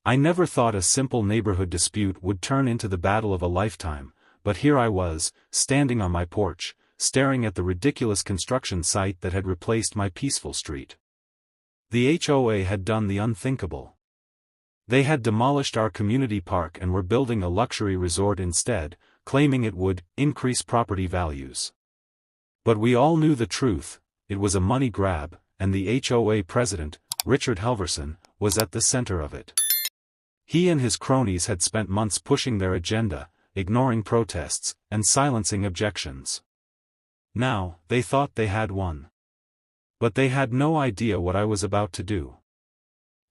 I never thought a simple neighborhood dispute would turn into the battle of a lifetime, but here I was, standing on my porch, staring at the ridiculous construction site that had replaced my peaceful street. The HOA had done the unthinkable. They had demolished our community park and were building a luxury resort instead, claiming it would increase property values. But we all knew the truth: it was a money grab, and the HOA president, Richard Halverson, was at the center of it. He and his cronies had spent months pushing their agenda, ignoring protests, and silencing objections. Now, they thought they had won. But they had no idea what I was about to do.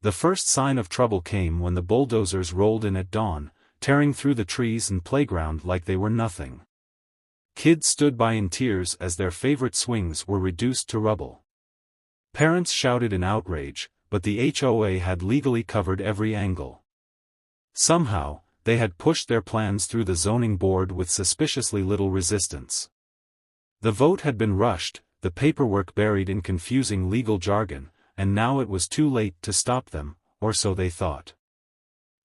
The first sign of trouble came when the bulldozers rolled in at dawn, tearing through the trees and playground like they were nothing. Kids stood by in tears as their favorite swings were reduced to rubble. Parents shouted in outrage, but the HOA had legally covered every angle. Somehow, they had pushed their plans through the zoning board with suspiciously little resistance. The vote had been rushed, the paperwork buried in confusing legal jargon, and now it was too late to stop them, or so they thought.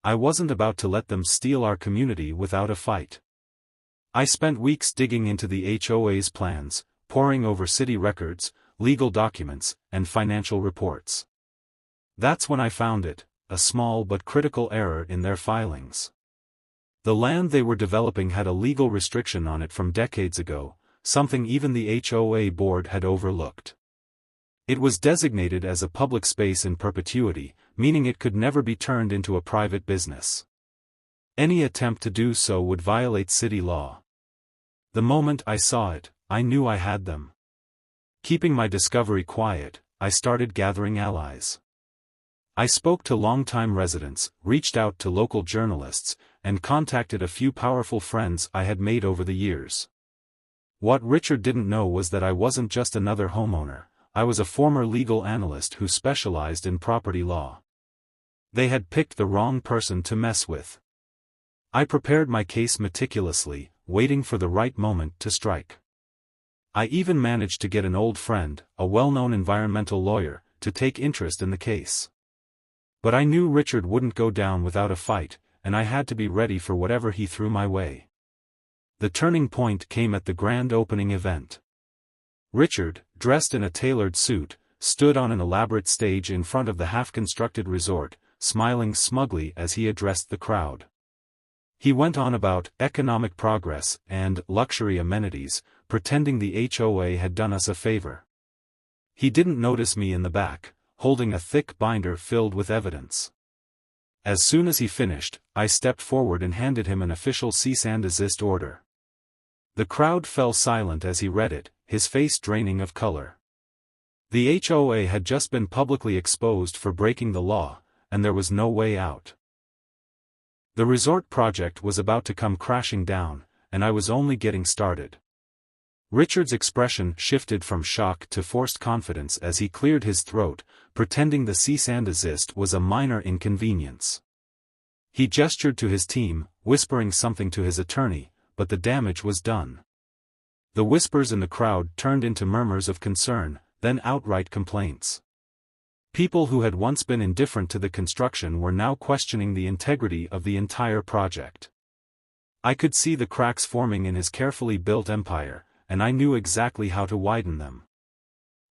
I wasn't about to let them steal our community without a fight. I spent weeks digging into the HOA's plans, poring over city records, legal documents, and financial reports. That's when I found it, a small but critical error in their filings. The land they were developing had a legal restriction on it from decades ago, something even the HOA board had overlooked. It was designated as a public space in perpetuity, meaning it could never be turned into a private business. Any attempt to do so would violate city law. The moment I saw it, I knew I had them. Keeping my discovery quiet, I started gathering allies. I spoke to longtime residents, reached out to local journalists, and contacted a few powerful friends I had made over the years. What Richard didn't know was that I wasn't just another homeowner. I was a former legal analyst who specialized in property law. They had picked the wrong person to mess with. I prepared my case meticulously, waiting for the right moment to strike. I even managed to get an old friend, a well-known environmental lawyer, to take interest in the case. But I knew Richard wouldn't go down without a fight, and I had to be ready for whatever he threw my way. The turning point came at the grand opening event. Richard, dressed in a tailored suit, stood on an elaborate stage in front of the half-constructed resort, smiling smugly as he addressed the crowd. He went on about economic progress and luxury amenities, pretending the HOA had done us a favor. He didn't notice me in the back, holding a thick binder filled with evidence. As soon as he finished, I stepped forward and handed him an official cease and desist order. The crowd fell silent as he read it, his face draining of color. The HOA had just been publicly exposed for breaking the law, and there was no way out. The resort project was about to come crashing down, and I was only getting started. Richard's expression shifted from shock to forced confidence as he cleared his throat, pretending the cease and desist was a minor inconvenience. He gestured to his team, whispering something to his attorney, but the damage was done. The whispers in the crowd turned into murmurs of concern, then outright complaints. People who had once been indifferent to the construction were now questioning the integrity of the entire project. I could see the cracks forming in his carefully built empire, and I knew exactly how to widen them.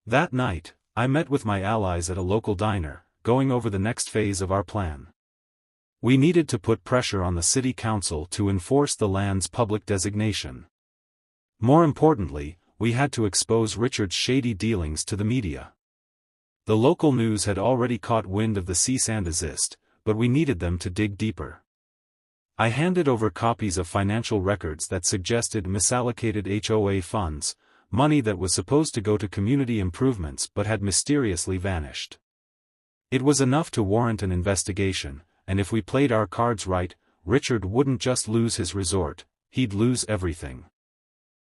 That night, I met with my allies at a local diner, going over the next phase of our plan. We needed to put pressure on the city council to enforce the land's public designation. More importantly, we had to expose Richard's shady dealings to the media. The local news had already caught wind of the cease and desist, but we needed them to dig deeper. I handed over copies of financial records that suggested misallocated HOA funds, money that was supposed to go to community improvements but had mysteriously vanished. It was enough to warrant an investigation, and if we played our cards right, Richard wouldn't just lose his resort, he'd lose everything.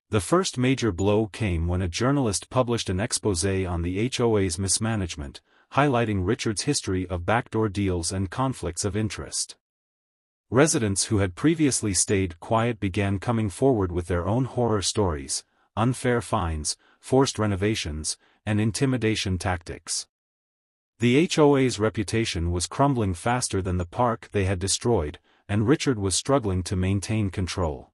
The first major blow came when a journalist published an exposé on the HOA's mismanagement, highlighting Richard's history of backdoor deals and conflicts of interest. Residents who had previously stayed quiet began coming forward with their own horror stories: unfair fines, forced renovations, and intimidation tactics. The HOA's reputation was crumbling faster than the park they had destroyed, and Richard was struggling to maintain control.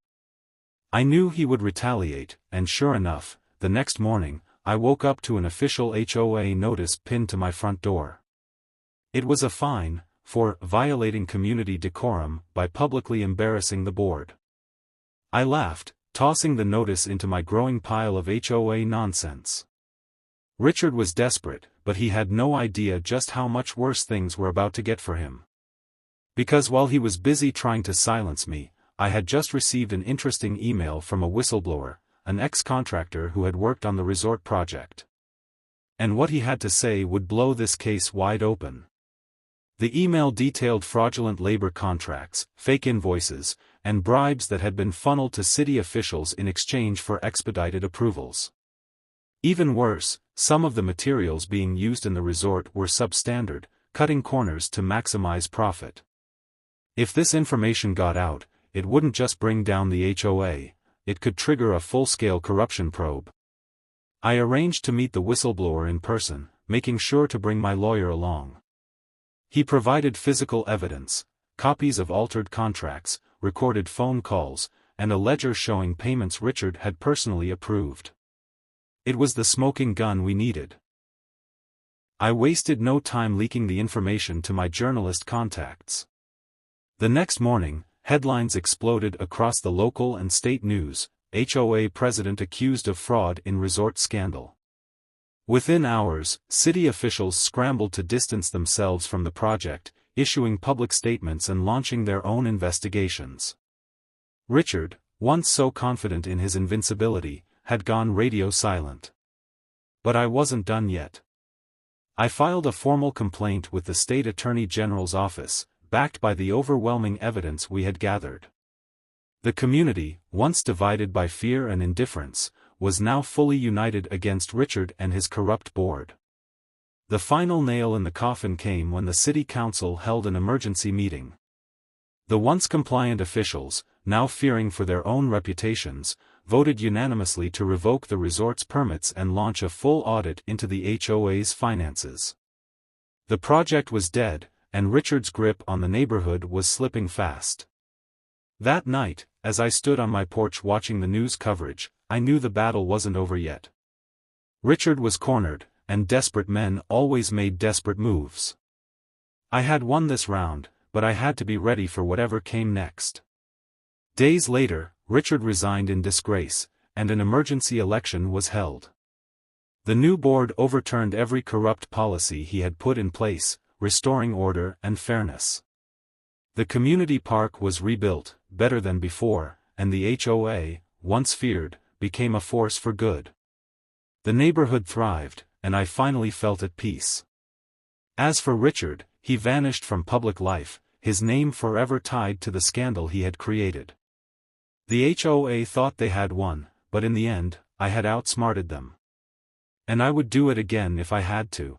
I knew he would retaliate, and sure enough, the next morning, I woke up to an official HOA notice pinned to my front door. It was a fine, for violating community decorum by publicly embarrassing the board. I laughed, tossing the notice into my growing pile of HOA nonsense. Richard was desperate, but he had no idea just how much worse things were about to get for him. Because while he was busy trying to silence me, I had just received an interesting email from a whistleblower, an ex-contractor who had worked on the resort project. And what he had to say would blow this case wide open. The email detailed fraudulent labor contracts, fake invoices, and bribes that had been funneled to city officials in exchange for expedited approvals. Even worse, some of the materials being used in the resort were substandard, cutting corners to maximize profit. If this information got out, it wouldn't just bring down the HOA, it could trigger a full-scale corruption probe. I arranged to meet the whistleblower in person, making sure to bring my lawyer along. He provided physical evidence, copies of altered contracts, recorded phone calls, and a ledger showing payments Richard had personally approved. It was the smoking gun we needed. I wasted no time leaking the information to my journalist contacts. The next morning, headlines exploded across the local and state news, HOA president accused of fraud in resort scandal. Within hours, city officials scrambled to distance themselves from the project, issuing public statements and launching their own investigations. Richard, once so confident in his invincibility, had gone radio silent. But I wasn't done yet. I filed a formal complaint with the state attorney general's office, backed by the overwhelming evidence we had gathered. The community, once divided by fear and indifference, was now fully united against Richard and his corrupt board. The final nail in the coffin came when the city council held an emergency meeting. The once compliant officials, now fearing for their own reputations, voted unanimously to revoke the resort's permits and launch a full audit into the HOA's finances. The project was dead, and Richard's grip on the neighborhood was slipping fast. That night, as I stood on my porch watching the news coverage, I knew the battle wasn't over yet. Richard was cornered, and desperate men always made desperate moves. I had won this round, but I had to be ready for whatever came next. Days later, Richard resigned in disgrace, and an emergency election was held. The new board overturned every corrupt policy he had put in place, restoring order and fairness. The community park was rebuilt, better than before, and the HOA, once feared, became a force for good. The neighborhood thrived, and I finally felt at peace. As for Richard, he vanished from public life, his name forever tied to the scandal he had created. The HOA thought they had won, but in the end, I had outsmarted them. And I would do it again if I had to.